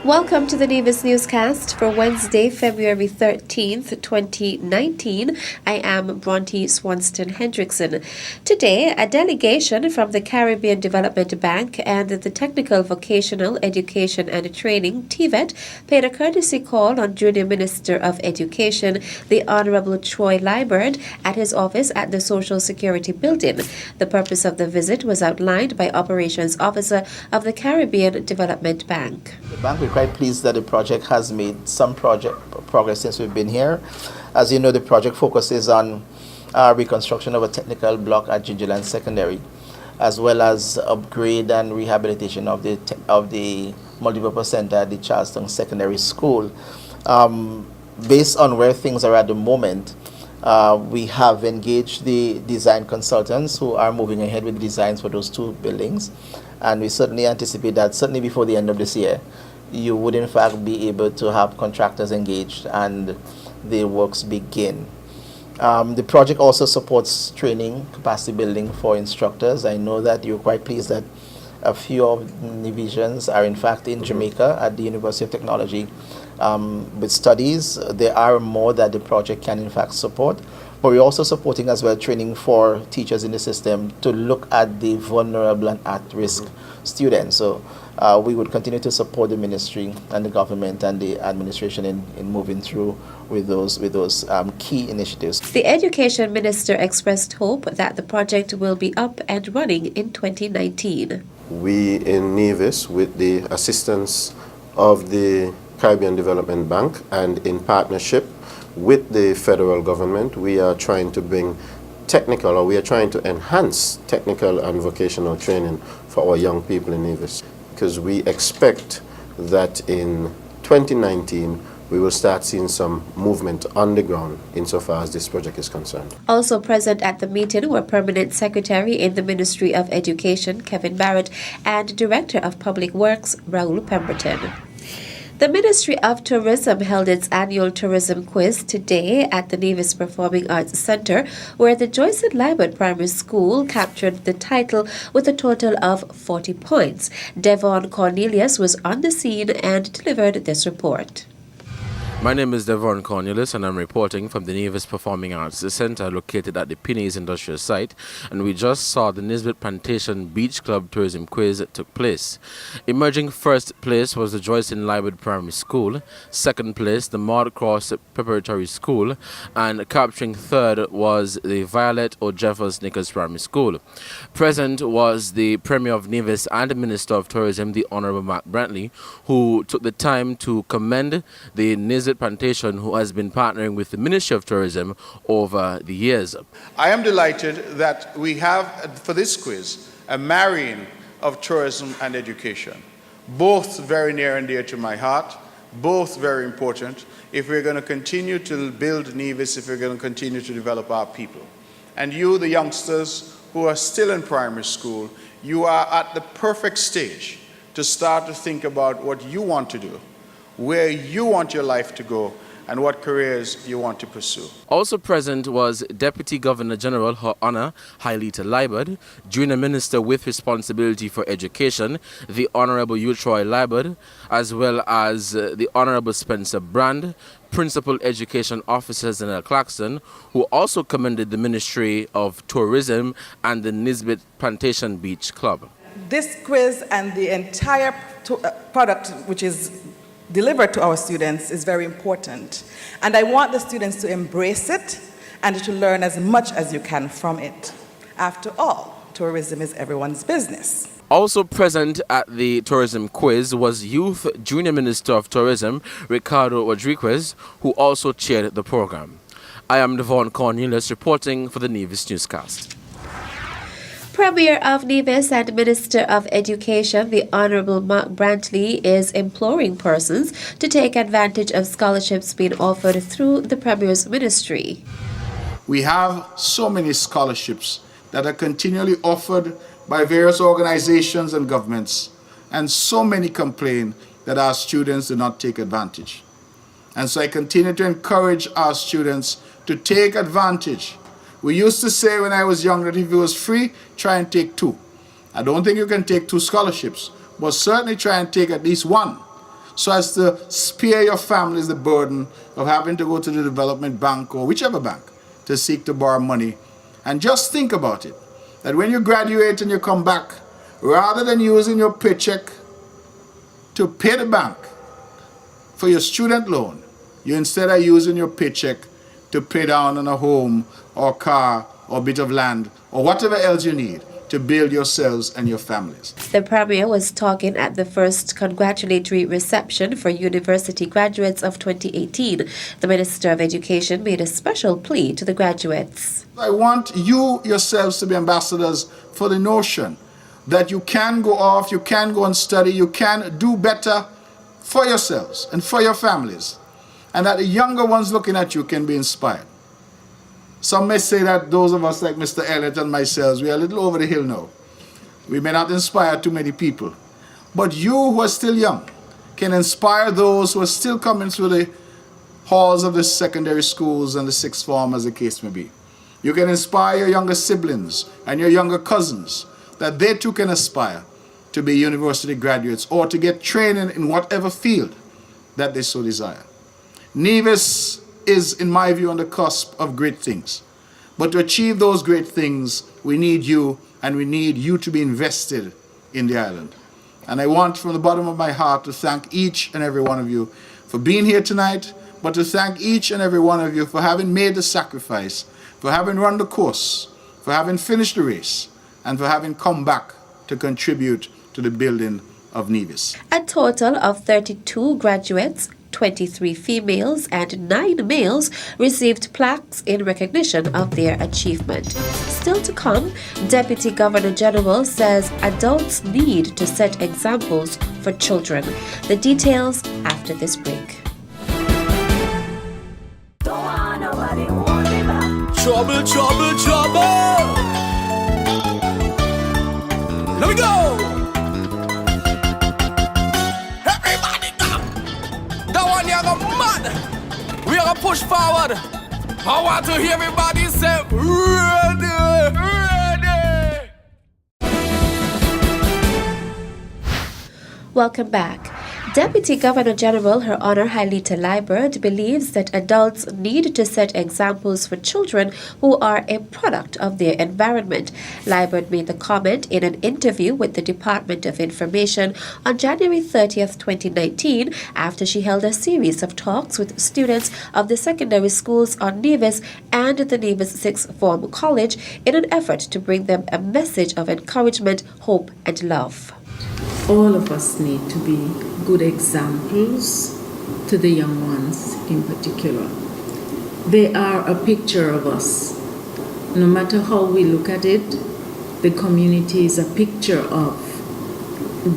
Welcome to the Nevis Newscast for Wednesday, February 13th, 2019. I am Bronte Swanston Hendrickson. Today, a delegation from the Caribbean Development Bank and the Technical Vocational Education and Training, TVET, paid a courtesy call on Junior Minister of Education, the Honorable Troy Liburd, at his office at the Social Security Building. The purpose of the visit was outlined by Operations Officer of the Caribbean Development Bank. The bank, we're quite pleased that the project has made some progress since we've been here. As you know, the project focuses on reconstruction of a technical block at Gingerland Secondary, as well as upgrade and rehabilitation of the multipurpose center at the Charlestown Secondary School. Based on where things are at the moment, we have engaged the design consultants who are moving ahead with the designs for those two buildings, and we certainly anticipate that certainly before the end of this year, you would in fact be able to have contractors engaged and the works begin. The project also supports training, capacity building for instructors. I know that you're quite pleased that a few of Nevisians are in fact in Jamaica at the University of Technology with studies. There are more that the project can in fact support, but we're also supporting as well training for teachers in the system to look at the vulnerable and at-risk students. So we would continue to support the ministry and the government and the administration in moving through with those key initiatives. The Education Minister expressed hope that the project will be up and running in 2019. We in Nevis, with the assistance of the Caribbean Development Bank and in partnership with the federal government, we are trying to bring we are trying to enhance technical and vocational training for our young people in Nevis, because we expect that in 2019 we will start seeing some movement on the ground insofar as this project is concerned. Also present at the meeting were Permanent Secretary in the Ministry of Education, Kevin Barrett, and Director of Public Works, Raoul Pemberton. The Ministry of Tourism held its annual tourism quiz today at the Nevis Performing Arts Centre, where the Joyce and Liburd Primary School captured the title with a total of 40 points. Devon Cornelius was on the scene and delivered this report. My name is Devon Cornelius and I'm reporting from the Nevis Performing Arts Centre located at the Pinneys Industrial Site, and we just saw the Nisbet Plantation Beach Club Tourism Quiz that took place. Emerging first place was the Joyce and Liburd Primary School, second place the Maud Cross Preparatory School, and capturing third was the Violet O. Jeffers Nichols Primary School. Present was the Premier of Nevis and the Minister of Tourism, the Honourable Mark Brantley, who took the time to commend the Nisbet Plantation, who has been partnering with the Ministry of Tourism over the years. I am delighted that we have, for this quiz, a marrying of tourism and education. Both very near and dear to my heart, both very important if we're going to continue to build Nevis, if we're going to continue to develop our people. And you, the youngsters who are still in primary school, you are at the perfect stage to start to think about what you want to do, where you want your life to go, and what careers you want to pursue. Also present was Deputy Governor General Her Honour Hailita Liburd, Junior Minister with responsibility for education, the Honourable Troy Liburd, as well as the Honourable Spencer Brand, Principal Education Officer Zanelle Claxton, who also commended the Ministry of Tourism and the Nisbet Plantation Beach Club. This quiz and the entire product which is delivered to our students is very important, and I want the students to embrace it and to learn as much as you can from it. After all, tourism is everyone's business. Also present at the tourism quiz was Youth Junior Minister of Tourism Ricardo Rodriguez, who also chaired the program. I am Devon Cornelius reporting for the Nevis Newscast. Premier of Nevis and Minister of Education, the Honourable Mark Brantley, is imploring persons to take advantage of scholarships being offered through the Premier's ministry. We have so many scholarships that are continually offered by various organizations and governments, and so many complain that our students do not take advantage. And so I continue to encourage our students to take advantage. We used to say when I was young that if it was free, try and take two. I don't think you can take two scholarships, but certainly try and take at least one. so as to spare your families the burden of having to go to the development bank or whichever bank to seek to borrow money. And just think about it, that when you graduate and you come back, rather than using your paycheck to pay the bank for your student loan, you instead are using your paycheck to pay down on a home or car or bit of land or whatever else you need to build yourselves and your families. The Premier was talking at the first congratulatory reception for university graduates of 2018. The Minister of Education made a special plea to the graduates. I want you yourselves to be ambassadors for the notion that you can go off, you can go and study, you can do better for yourselves and for your families, and that the younger ones looking at you can be inspired. Some may say that those of us like Mr. Elliott and myself, we are a little over the hill now. We may not inspire too many people. But you who are still young can inspire those who are still coming through the halls of the secondary schools and the sixth form, as the case may be. You can inspire your younger siblings and your younger cousins that they too can aspire to be university graduates or to get training in whatever field that they so desire. Nevis is, in my view, on the cusp of great things. But to achieve those great things, we need you, and we need you to be invested in the island. And I want from the bottom of my heart to thank each and every one of you for being here tonight, but to thank each and every one of you for having made the sacrifice, for having run the course, for having finished the race, and for having come back to contribute to the building of Nevis. A total of 32 graduates, 23 females and 9 males received plaques in recognition of their achievement. Still to come, Deputy Governor General says adults need to set examples for children. The details after this break. Trouble, trouble, trouble. Let me go. We are gonna push forward. I want to hear everybody say, ready, ready. Welcome back. Deputy Governor General Her Honor Hailita Liburd believes that adults need to set examples for children who are a product of their environment. Liburd made the comment in an interview with the Department of Information on January 30th, 2019, after she held a series of talks with students of the secondary schools on Nevis and the Nevis Sixth Form College in an effort to bring them a message of encouragement, hope, and love. All of us need to be good examples to the young ones in particular. They are a picture of us. No matter how we look at it, the community is a picture of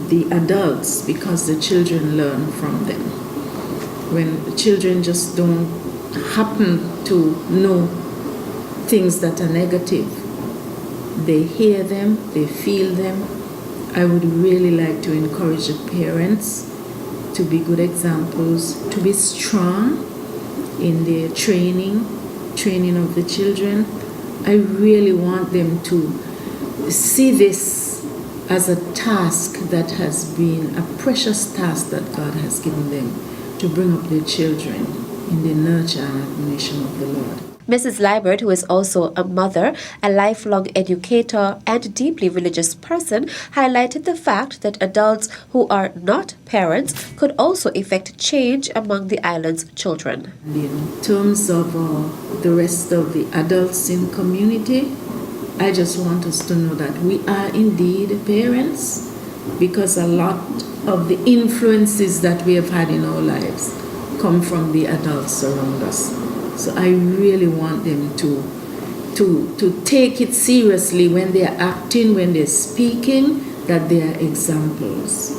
the adults because the children learn from them. When the children just don't happen to know things that are negative, they hear them, they feel them. I would really like to encourage the parents to be good examples, to be strong in their training of the children. I really want them to see this as a task that has been a precious task that God has given them to bring up their children in the nurture and admonition of the Lord. Mrs. Liburd, who is also a mother, a lifelong educator, and deeply religious person, highlighted the fact that adults who are not parents could also effect change among the island's children. In terms of the rest of the adults in the community, I just want us to know that we are indeed parents because a lot of the influences that we have had in our lives come from the adults around us. So I really want them to take it seriously when they're acting, when they're speaking, that they are examples.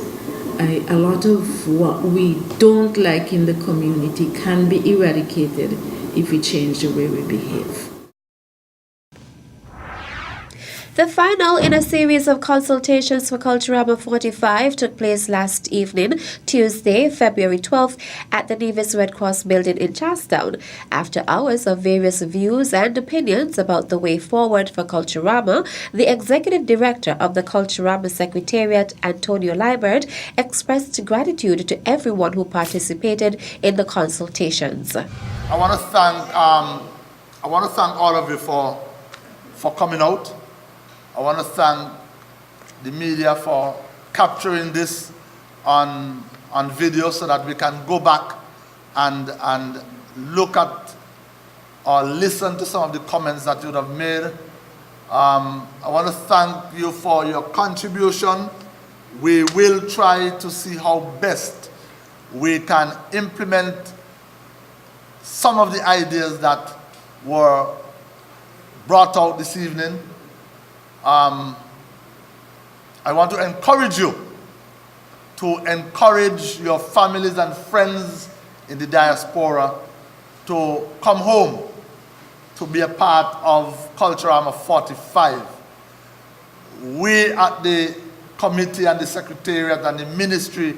A lot of what we don't like in the community can be eradicated if we change the way we behave. The final in a series of consultations for Culturama 45 took place last evening, Tuesday, February 12th, at the Nevis Red Cross building in Charlestown. After hours of various views and opinions about the way forward for Culturama, the Executive Director of the Culturama Secretariat, Antonio Liebert, expressed gratitude to everyone who participated in the consultations. I want to thank all of you for coming out. I want to thank the media for capturing this on video so that we can go back and look at or listen to some of the comments that you would have made. I want to thank you for your contribution. We will try to see how best we can implement some of the ideas that were brought out this evening. I want to encourage you to encourage your families and friends in the diaspora to come home to be a part of Culturama 45. We at the committee and the secretariat and the ministry,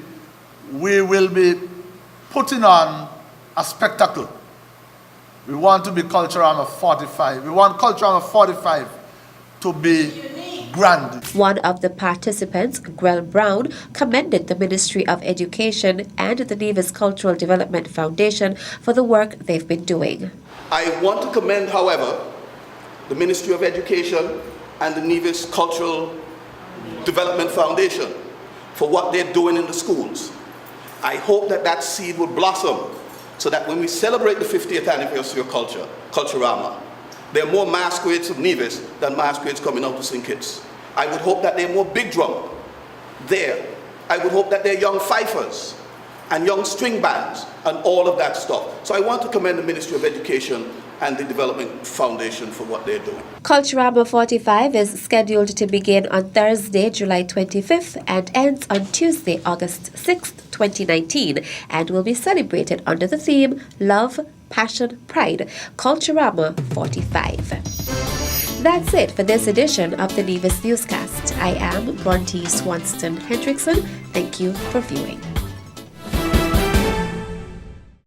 we will be putting on a spectacle. We want to be Culturama 45. We want Culturama 45 to be grand. One of the participants, Grell Brown, commended the Ministry of Education and the Nevis Cultural Development Foundation for the work they've been doing. I want to commend, however, the Ministry of Education and the Nevis Cultural Development Foundation for what they're doing in the schools. I hope that that seed will blossom so that when we celebrate the 50th anniversary of Culturama, there are more masquerades of Nevis than masquerades coming out to sing kids. I would hope that there are more big drum there. I would hope that there are young fifers and young string bands and all of that stuff. So I want to commend the Ministry of Education and the Development Foundation for what they're doing. Culturama 45 is scheduled to begin on Thursday, July 25th and ends on Tuesday, August 6th, 2019 and will be celebrated under the theme Love, Passion, Pride, Culturama 45. That's it for this edition of the Nevis Newscast. I am Bronte Swanston Hendrickson. Thank you for viewing.